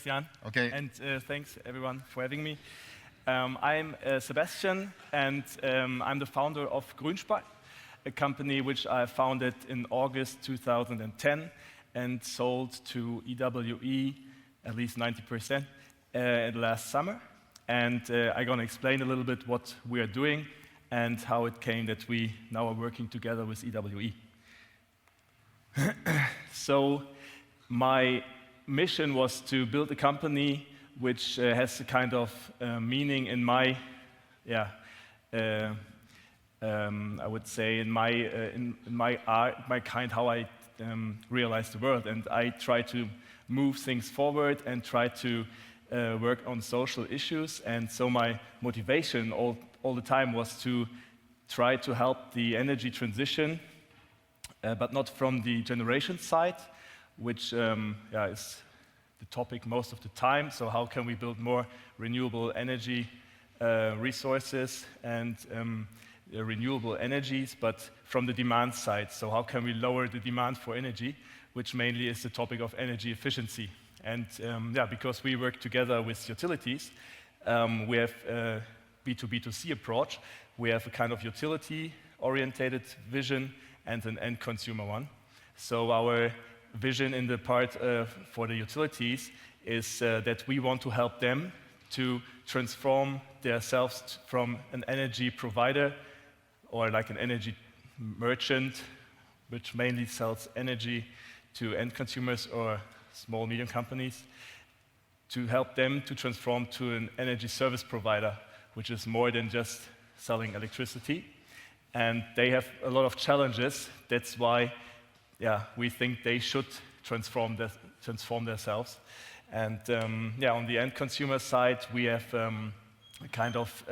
Sebastian. Okay. And thanks everyone for having me. I'm Sebastian, and I'm the founder of Grünspar, a company which I founded in August 2010 and sold to EWE, at least 90%, last summer. And I'm going to explain a little bit what we are doing and how it came that we now are working together with EWE. So my mission was to build a company which has a kind of meaning in my, I would say in my art, my kind how I realize the world, and I try to move things forward and try to work on social issues. And so my motivation all the time was to try to help the energy transition, but not from the generation side, which is the topic most of the time. So how can we build more renewable energy resources and renewable energies, but from the demand side. So how can we lower the demand for energy, which mainly is the topic of energy efficiency. And because we work together with utilities, we have a B2B2C approach. We have a kind of utility-orientated vision and an end consumer one. So our vision in the part for the utilities is that we want to help them to transform themselves from an energy provider or like an energy merchant, which mainly sells energy to end consumers or small, medium companies, to help them to transform to an energy service provider, which is more than just selling electricity. And they have a lot of challenges. That's why we think they should transform themselves. And on the end consumer side, we have a kind of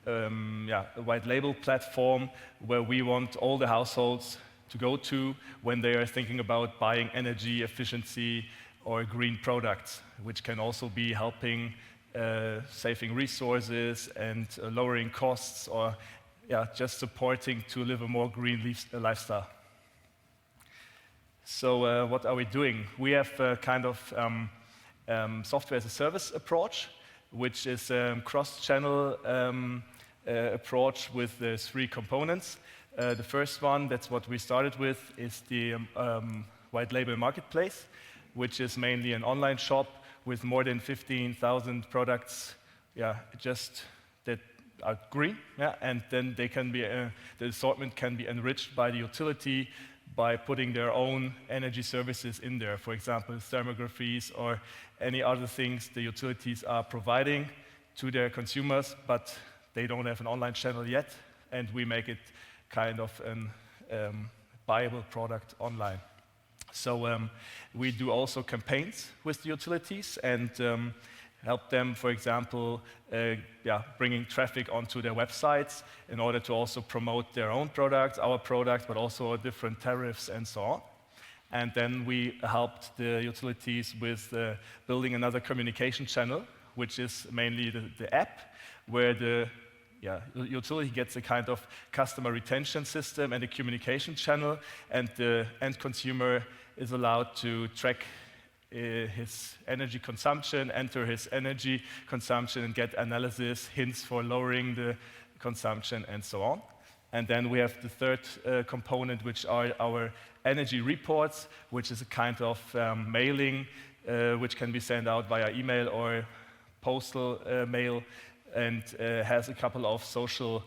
a white label platform where we want all the households to go to when they are thinking about buying energy efficiency or green products, which can also be helping saving resources and lowering costs, or just supporting to live a more green lifestyle. So what are we doing? We have a kind of software as a service approach, which is a cross-channel approach with the three components. The first one, that's what we started with, is the white label marketplace, which is mainly an online shop with more than 15,000 products, just that are green, and then they can be the assortment can be enriched by the utility by putting their own energy services in there. For example, thermographies or any other things the utilities are providing to their consumers, but they don't have an online channel yet, and we make it kind of a buyable product online. So we do also campaigns with the utilities and help them, for example, bringing traffic onto their websites in order to also promote their own products, our products, but also different tariffs and so on. And then we helped the utilities with building another communication channel, which is mainly the app, where the utility gets a kind of customer retention system and a communication channel, and the end consumer is allowed to track his energy consumption, enter his energy consumption, and get analysis, hints for lowering the consumption, and so on. And then we have the third component, which are our energy reports, which is a kind of mailing, which can be sent out via email or postal mail, and has a couple of social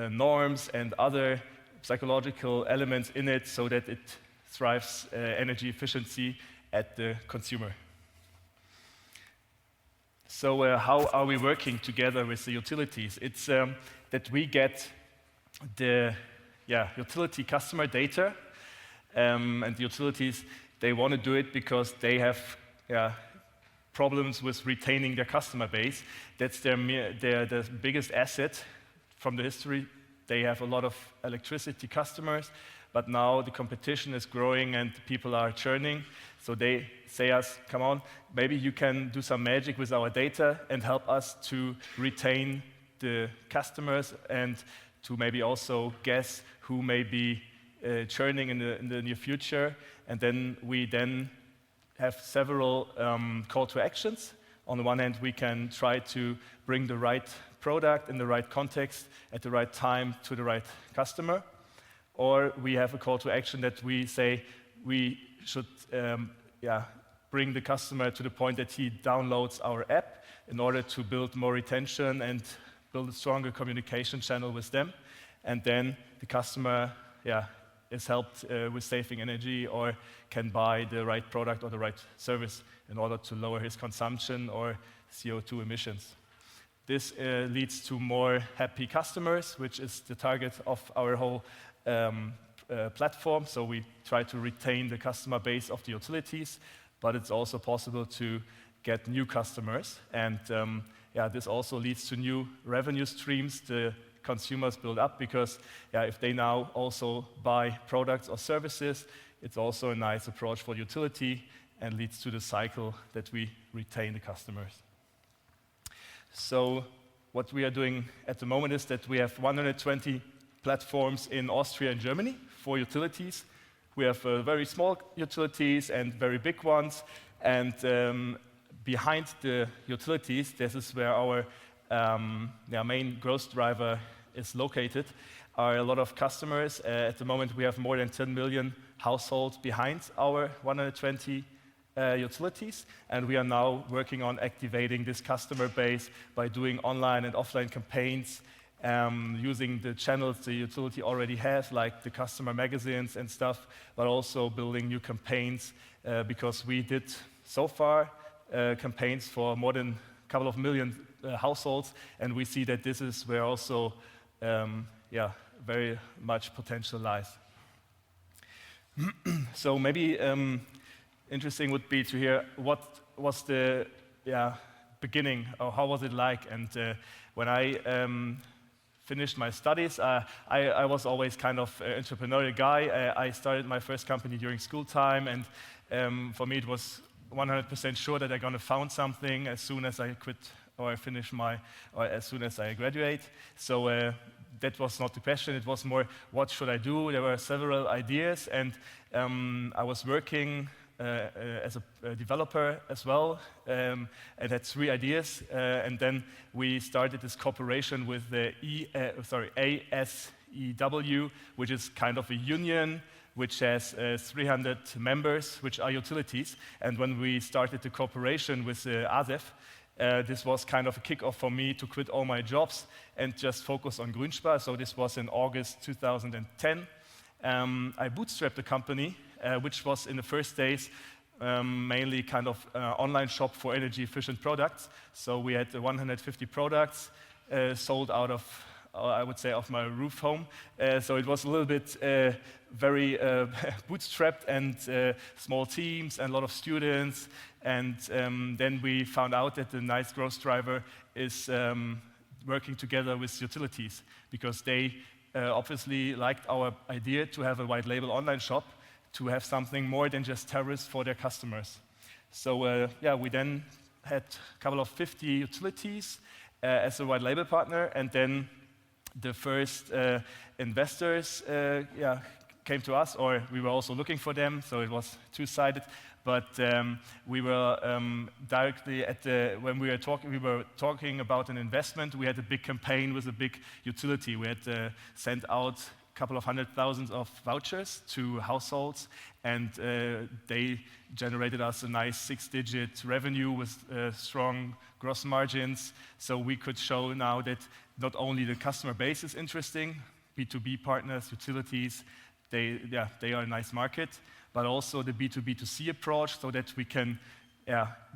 norms and other psychological elements in it so that it thrives energy efficiency at the consumer. So how are we working together with the utilities? It's that we get the utility customer data, and the utilities, they want to do it because they have problems with retaining their customer base. That's their biggest asset from the history. They have a lot of electricity customers, but now the competition is growing and people are churning. So they say us, come on, maybe you can do some magic with our data and help us to retain the customers and to maybe also guess who may be churning in the near future. And then we have several call to actions. On the one hand, we can try to bring the right product in the right context at the right time to the right customer. Or we have a call to action that we say we should bring the customer to the point that he downloads our app in order to build more retention and build a stronger communication channel with them. And then the customer is helped with saving energy or can buy the right product or the right service in order to lower his consumption or CO2 emissions. This leads to more happy customers, which is the target of our whole platform. So we try to retain the customer base of the utilities, but it's also possible to get new customers. And this also leads to new revenue streams the consumers build up, because if they now also buy products or services, it's also a nice approach for the utility and leads to the cycle that we retain the customers. So what we are doing at the moment is that we have 120 platforms in Austria and Germany for utilities. We have very small utilities and very big ones, and behind the utilities, this is where our main growth driver is located, are a lot of customers. At the moment, we have more than 10 million households behind our 120 utilities, and we are now working on activating this customer base by doing online and offline campaigns, using the channels the utility already has, like the customer magazines and stuff, but also building new campaigns, because we did so far campaigns for more than a couple of million households, and we see that this is where also very much potential lies. So maybe interesting would be to hear what was the beginning, or how was it like. And when I finished my studies, I was always kind of an entrepreneurial guy. I started my first company during school time, and for me it was 100% sure that I'm going to found something as soon as I quit or as soon as I graduate. So that was not the question. It was more, what should I do? There were several ideas, and I was working as a developer as well, and had 3 ideas. And then we started this cooperation with the ASEW, which is kind of a union which has 300 members, which are utilities. And when we started the cooperation with ASEW, this was kind of a kickoff for me to quit all my jobs and just focus on Grünspar. So this was in August 2010. I bootstrapped the company, which was in the first days mainly kind of online shop for energy efficient products. So we had 150 products sold out of, I would say, of my roof home. So it was a little bit very bootstrapped and small teams and a lot of students. And then we found out that the nice growth driver is working together with utilities, because they obviously liked our idea to have a white label online shop, to have something more than just tariffs for their customers. So we then had a couple of 50 utilities as a white label partner, and then the first investors came to us, or we were also looking for them, so it was two-sided. But we were directly when we were talking about an investment. We had a big campaign with a big utility. We had sent out a couple of 100,000 of vouchers to households, and they generated us a nice 6-digit revenue with strong gross margins. So we could show now that not only the customer base is interesting, B2B partners, utilities, they are a nice market, but also the B2B2C approach, so that we can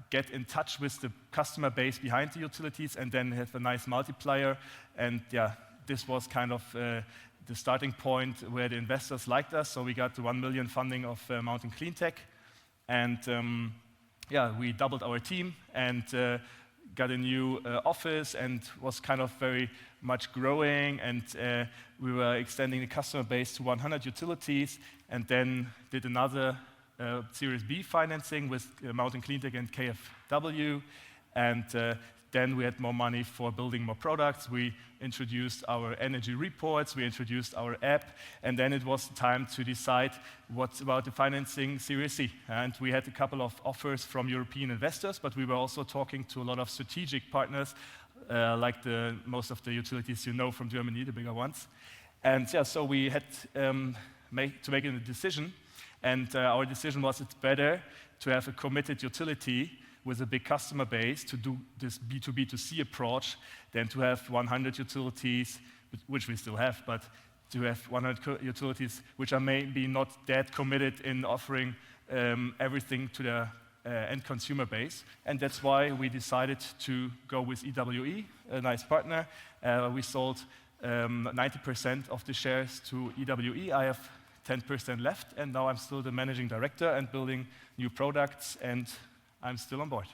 get in touch with the customer base behind the utilities and then have a nice multiplier. And this was kind of the starting point where the investors liked us. So we got the 1 million funding of Mountain Cleantech, and we doubled our team and got a new office, and was kind of very much growing, and we were extending the customer base to 100 utilities, and then did another Series B financing with Mountain Cleantech and KfW, and then we had more money for building more products. We introduced our energy reports, we introduced our app, and then it was time to decide what's about the financing Series C. And we had a couple of offers from European investors, but we were also talking to a lot of strategic partners, like most of the utilities you know from Germany, the bigger ones. And yeah, so we had to make a decision, and our decision was it's better to have a committed utility with a big customer base to do this B2B2C approach than to have 100 utilities, which we still have, but to have 100 utilities which are maybe not that committed in offering everything to the end consumer base. And that's why we decided to go with EWE, a nice partner. We sold 90% of the shares to EWE. I have 10% left, and now I'm still the managing director and building new products, and I'm still on board.